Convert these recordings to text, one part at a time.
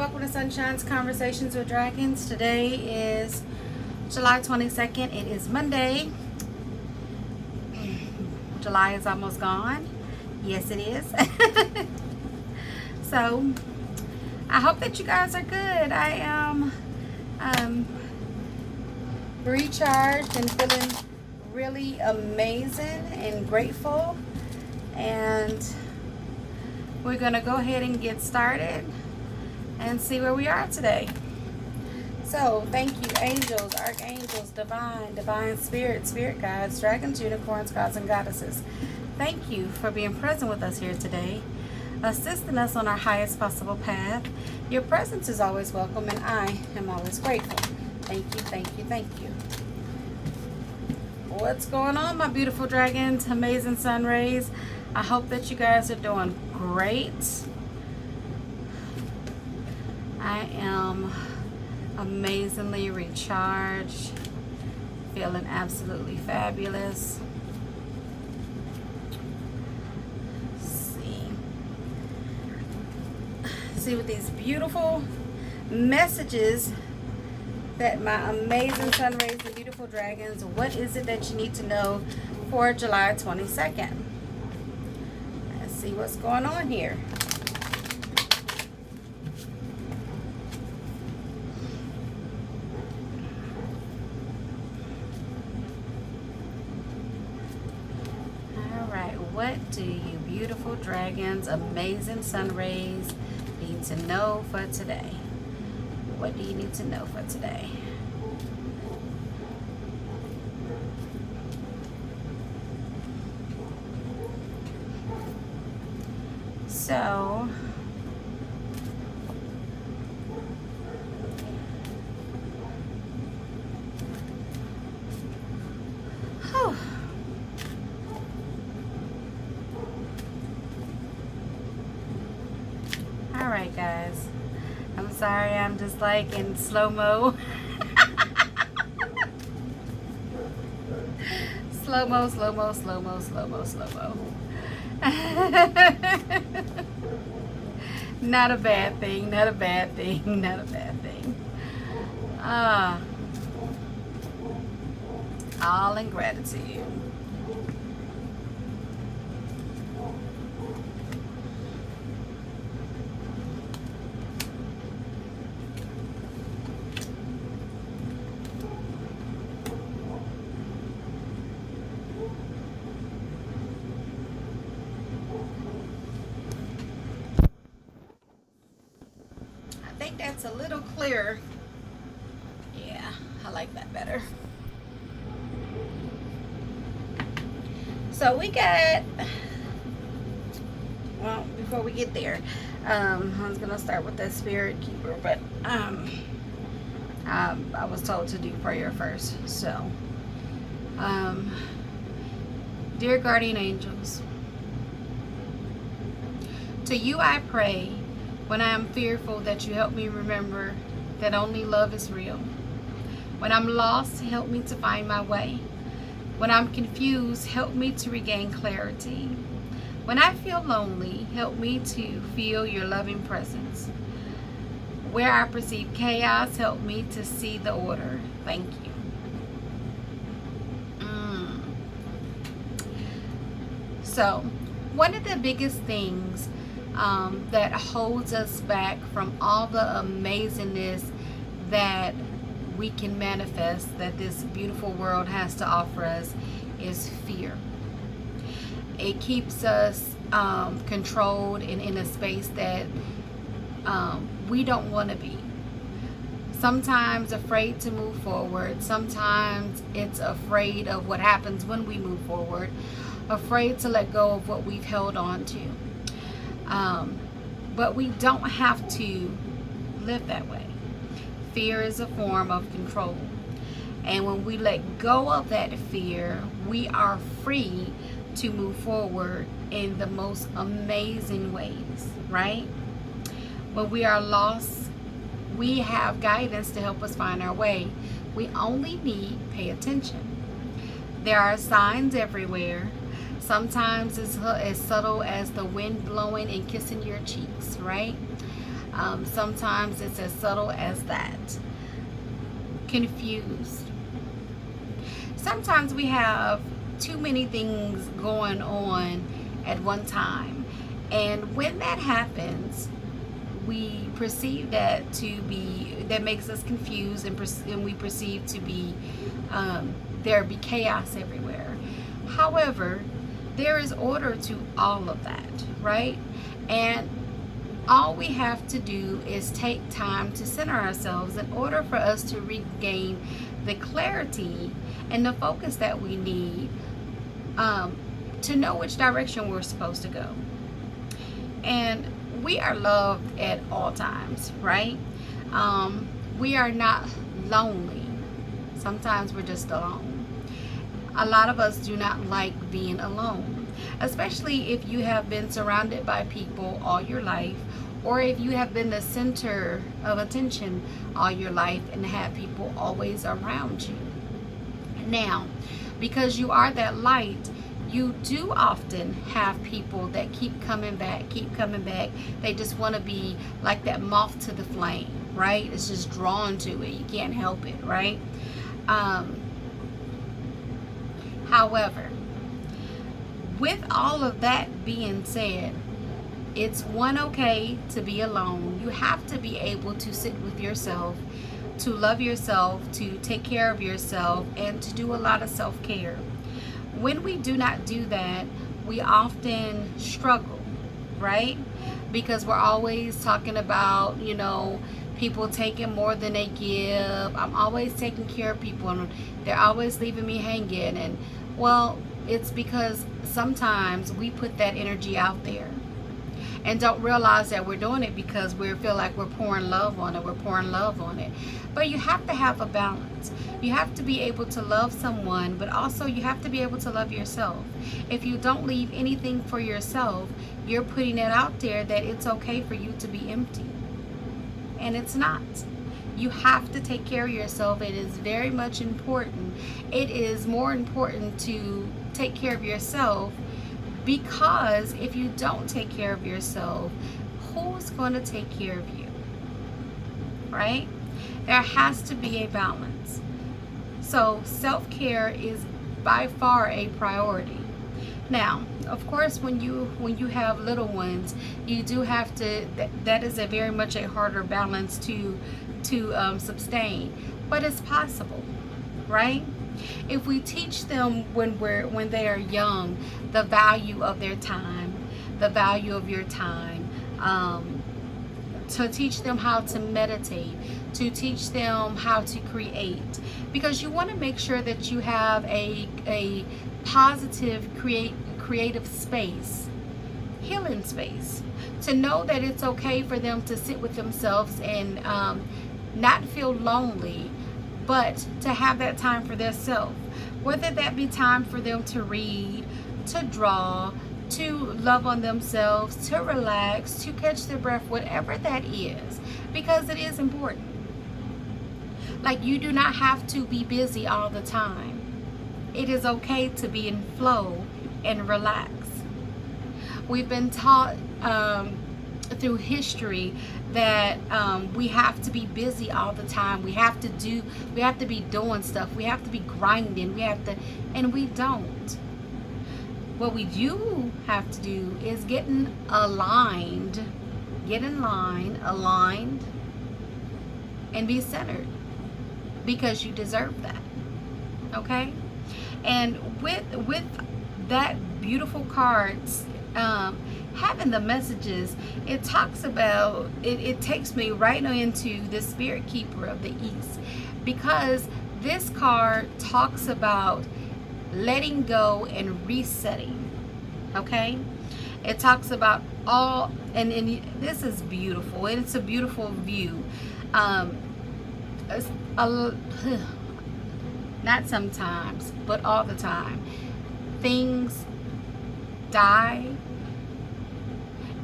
welcome to Sunshine's Conversations with Dragons. Today is July 22nd. It is Monday. July is almost gone. Yes, it is. So, I hope that you guys are good. I am recharged and feeling really amazing and grateful. And we're going to go ahead and get started and see where we are today. So, thank you, angels, archangels, divine spirit guides, dragons, unicorns, gods, and goddesses. Thank you for being present with us here today, assisting us on our highest possible path. Your presence is always welcome, and I am always grateful. Thank you, thank you, thank you. What's going on, my beautiful dragons, amazing sun rays? I hope that you guys are doing great. I am amazingly recharged, feeling absolutely fabulous. See what these beautiful messages that my amazing sun rays and beautiful dragons, what is it that you need to know for July 22nd? Let's see what's going on here. Alright, what do you beautiful dragons, amazing sun rays need to know for today? What do you need to know for today? So, all right, guys. I'm sorry, I'm just like in slow-mo. Slow-mo, slow-mo, slow-mo, slow-mo, slow-mo. Not a bad thing, not a bad thing, not a bad thing. All in gratitude. I think that's a little clearer. Yeah, I like that better. So we got, well, before we get there, I was going to start with the spirit keeper, but I was told to do prayer first. So, dear guardian angels, to you I pray when I am fearful that you help me remember that only love is real. When I'm lost, help me to find my way. When I'm confused, help me to regain clarity. When I feel lonely, help me to feel your loving presence. Where I perceive chaos, help me to see the order. Thank you. So, one of the biggest things that holds us back from all the amazingness that we can manifest, that this beautiful world has to offer us, is fear. It keeps us controlled and in a space that we don't want to be. Sometimes afraid to move forward. Sometimes it's afraid of what happens when we move forward. Afraid to let go of what we've held on to. But we don't have to live that way. Fear is a form of control. And when we let go of that fear, we are free to move forward in the most amazing ways, right? When we are lost, we have guidance to help us find our way. We only need pay attention. There are signs everywhere. Sometimes it's as subtle as the wind blowing and kissing your cheeks, right? Sometimes it's as subtle as that. Confused. Sometimes we have too many things going on at one time. And when that happens, we perceive that to be, that makes us confused, and we perceive to be, there be chaos everywhere. However, there is order to all of that, right? And all we have to do is take time to center ourselves in order for us to regain the clarity and the focus that we need, to know which direction we're supposed to go. And we are loved at all times, right? We are not lonely. Sometimes we're just alone. A lot of us do not like being alone, especially if you have been surrounded by people all your life, or if you have been the center of attention all your life and had people always around you. Now, because you are that light, you do often have people that keep coming back. They just want to be like that moth to the flame, right? It's just drawn to it. You can't help it, right? However, with all of that being said, it's okay to be alone. You have to be able to sit with yourself, to love yourself, to take care of yourself, and to do a lot of self-care. When we do not do that, we often struggle, right? Because we're always talking about, people taking more than they give. I'm always taking care of people, and they're always leaving me hanging. And well, it's because sometimes we put that energy out there and don't realize that we're doing it because we feel like we're pouring love on it. But you have to have a balance. You have to be able to love someone, but also you have to be able to love yourself. If you don't leave anything for yourself, you're putting it out there that it's okay for you to be empty. And it's not. You have to take care of yourself. It is very much important. It is more important to take care of yourself, because if you don't take care of yourself, who's going to take care of you? Right? There has to be a balance. So self-care is by far a priority. Now, of course, when you have little ones, you do have to, that is a very much a harder balance to sustain, but it's possible, right? If we teach them when they are young the value of their time, the value of your time, to teach them how to meditate, to teach them how to create, because you want to make sure that you have a positive creative space, healing space, to know that it's okay for them to sit with themselves and not feel lonely, but to have that time for their self, whether that be time for them to read, to draw, to love on themselves, to relax, to catch their breath, whatever that is, because it is important. Like, you do not have to be busy all the time. It is okay to be in flow and relax. We've been taught through history that we have to be busy all the time. We have to be doing stuff. We have to be grinding. And we don't. What we do have to do is get in line, aligned, and be centered, because you deserve that. Okay? And with that beautiful cards, having the messages, it talks about, it takes me right into the Spirit Keeper of the East, because this card talks about letting go and resetting. Okay? It talks about all, and this is beautiful. It's a beautiful view. Not sometimes, but all the time, things die,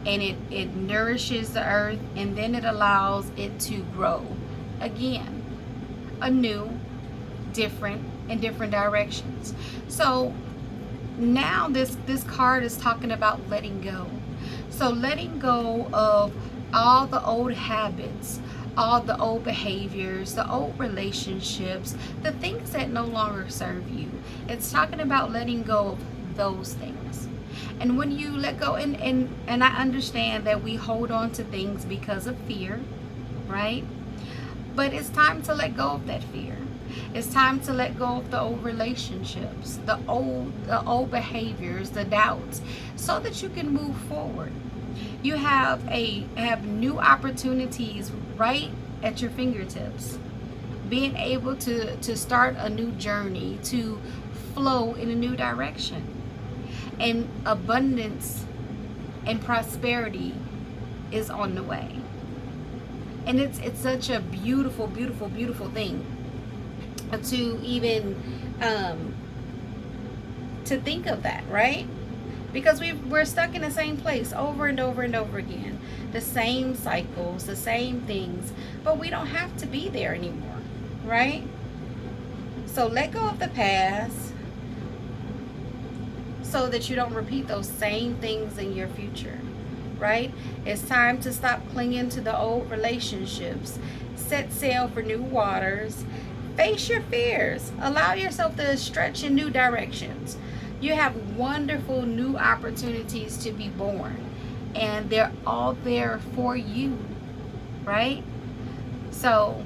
and it nourishes the earth, and then it allows it to grow again, anew, different, in different directions. So now this card is talking about letting go. So letting go of all the old habits, all the old behaviors, the old relationships, the things that no longer serve you. It's talking about letting go of those things. And when you let go, and I understand that we hold on to things because of fear, right? But it's time to let go of that fear. It's time to let go of the old relationships, the old behaviors, the doubts, so that you can move forward. You have new opportunities right at your fingertips. Being able to start a new journey, to flow in a new direction. And abundance and prosperity is on the way. And it's such a beautiful, beautiful, beautiful thing to even to think of that, right? Because we're stuck in the same place over and over and over again, the same cycles, the same things, but we don't have to be there anymore, right? So let go of the past so that you don't repeat those same things in your future, right? It's time to stop clinging to the old relationships, set sail for new waters, face your fears, allow yourself to stretch in new directions. You have wonderful new opportunities to be born, and they're all there for you, right? So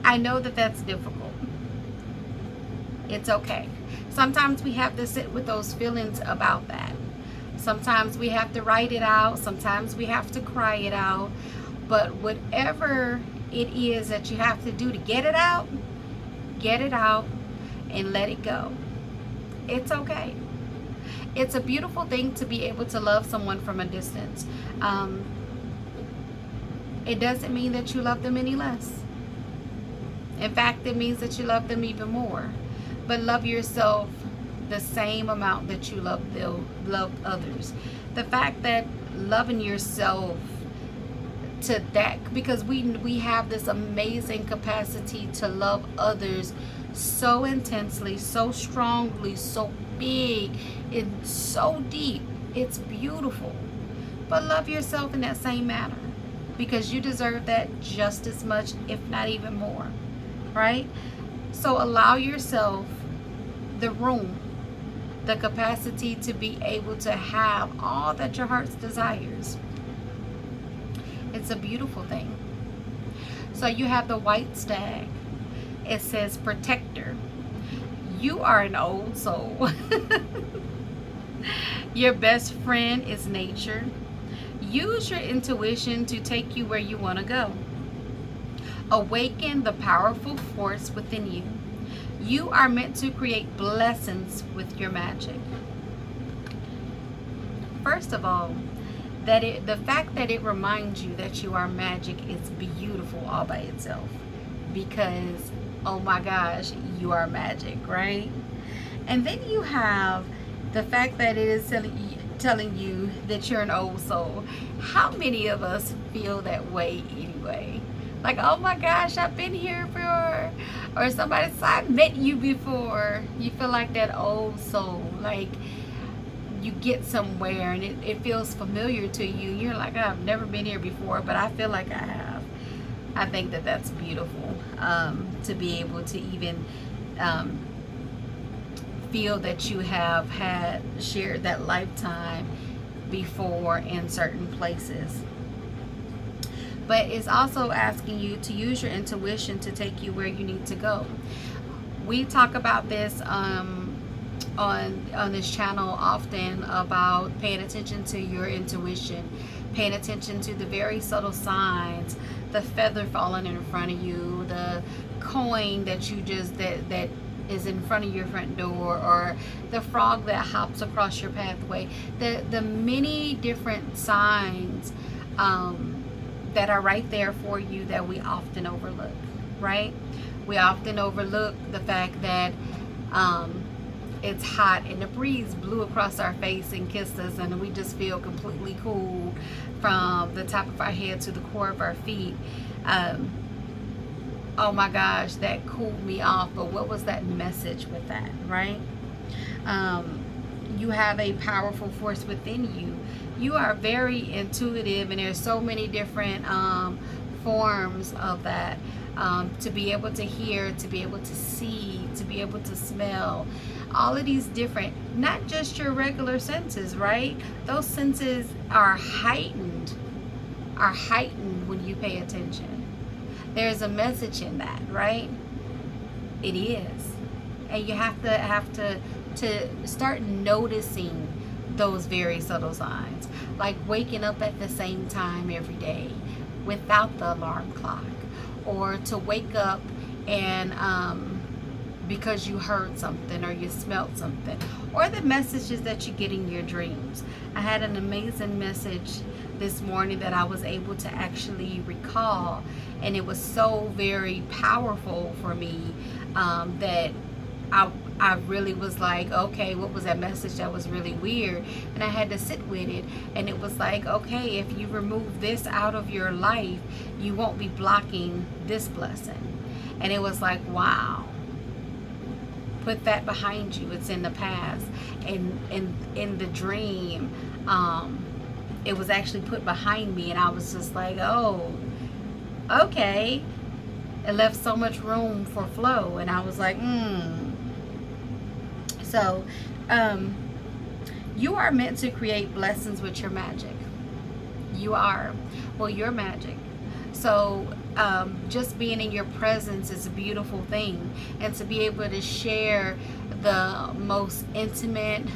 I know that that's difficult. It's okay. Sometimes we have to sit with those feelings about that. Sometimes we have to write it out. Sometimes we have to cry it out. But whatever it is that you have to do to get it out and let it go. It's okay. It's a beautiful thing to be able to love someone from a distance. It doesn't mean that you love them any less. In fact, it means that you love them even more. But love yourself the same amount that you love others. The fact that loving yourself to that, because we have this amazing capacity to love others so intensely, so strongly, so big, and so deep. It's beautiful. But love yourself in that same manner, because you deserve that just as much, if not even more, right? So allow yourself the room, the capacity to be able to have all that your heart desires. It's a beautiful thing. So you have the white stag. It says protector. You are an old soul. Your best friend is nature. Use your intuition to take you where you want to go. Awaken the powerful force within you. You are meant to create blessings with your magic. First of all, the fact that it reminds you that you are magic is beautiful all by itself. Because, oh my gosh, you are magic, right? And then you have the fact that it is telling you that you're an old soul. How many of us feel that way anyway? Like, oh my gosh, I've been here before. Or somebody said, I met you before. You feel like that old soul. Like, you get somewhere and it feels familiar to you. You're like, I've never been here before, but I feel like I have. I think that that's beautiful, to be able to even feel that you have shared that lifetime before in certain places. But it's also asking you to use your intuition to take you where you need to go. We talk about this on this channel often, about paying attention to your intuition, paying attention to the very subtle signs, the feather falling in front of you, the coin that you just that is in front of your front door, or the frog that hops across your pathway. The many different signs that are right there for you that we often overlook, right? We often overlook the fact that it's hot and the breeze blew across our face and kissed us, and we just feel completely cool from the top of our head to the core of our feet. Oh my gosh, that cooled me off. But what was that message with that, right? You have a powerful force within you. You are very intuitive, and there's so many different forms of that. To be able to hear, to be able to see, to be able to smell, all of these different, not just your regular senses, right? Those senses are heightened when you pay attention. There's a message in that, right? It is. And you have to start noticing those very subtle signs, like waking up at the same time every day without the alarm clock, or to wake up and because you heard something or you smelled something, or the messages that you get in your dreams. I had an amazing message this morning that I was able to actually recall, and it was so very powerful for me that I really was like, okay, what was that message that was really weird? And I had to sit with it, and it was like, okay, if you remove this out of your life, you won't be blocking this blessing. And it was like, wow, put that behind you. It's in the past. And in the dream, it was actually put behind me, and I was just like, oh, okay. It left so much room for flow, and I was like, So, you are meant to create blessings with your magic. You are. Well, your magic. So, just being in your presence is a beautiful thing. And to be able to share the most intimate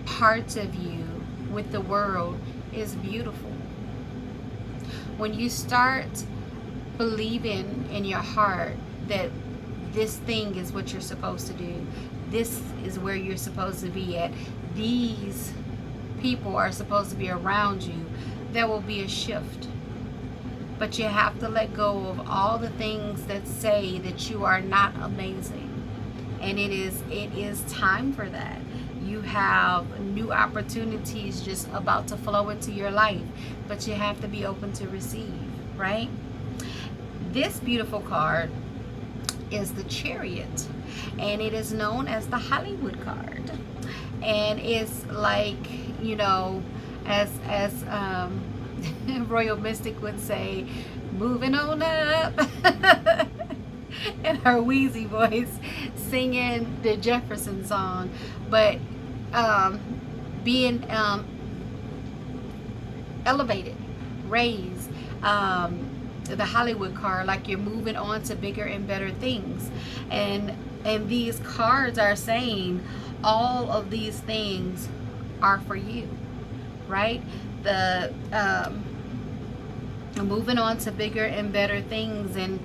parts of you with the world is beautiful. When you start believing in your heart that this thing is what you're supposed to do, this is where you're supposed to be at, these people are supposed to be around you, there will be a shift. But you have to let go of all the things that say that you are not amazing. And it is time for that. You have new opportunities just about to flow into your life, but you have to be open to receive, right? This beautiful card is the Chariot, and it is known as the Hollywood card. And it's like, you know, as Royal Mystic would say, moving on up. In her wheezy voice, singing the Jefferson song, but being elevated, raised, the Hollywood card, like you're moving on to bigger and better things. And these cards are saying all of these things are for you, right? The moving on to bigger and better things, and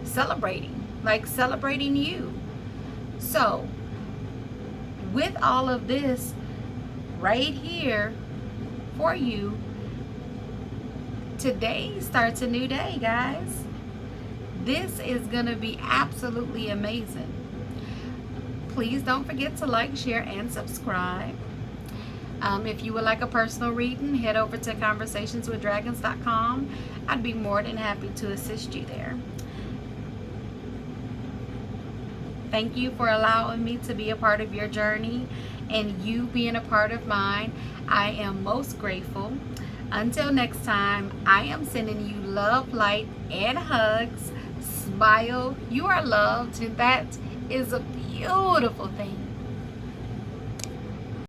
celebrating you. So with all of this right here for you, today starts a new day, guys. This is gonna be absolutely amazing. Please don't forget to like, share, and subscribe. If you would like a personal reading, head over to conversationswithdragons.com. I'd be more than happy to assist you there. Thank you for allowing me to be a part of your journey, and you being a part of mine. I am most grateful. Until next time, I am sending you love, light, and hugs. Smile. You are loved, and that is a beautiful thing.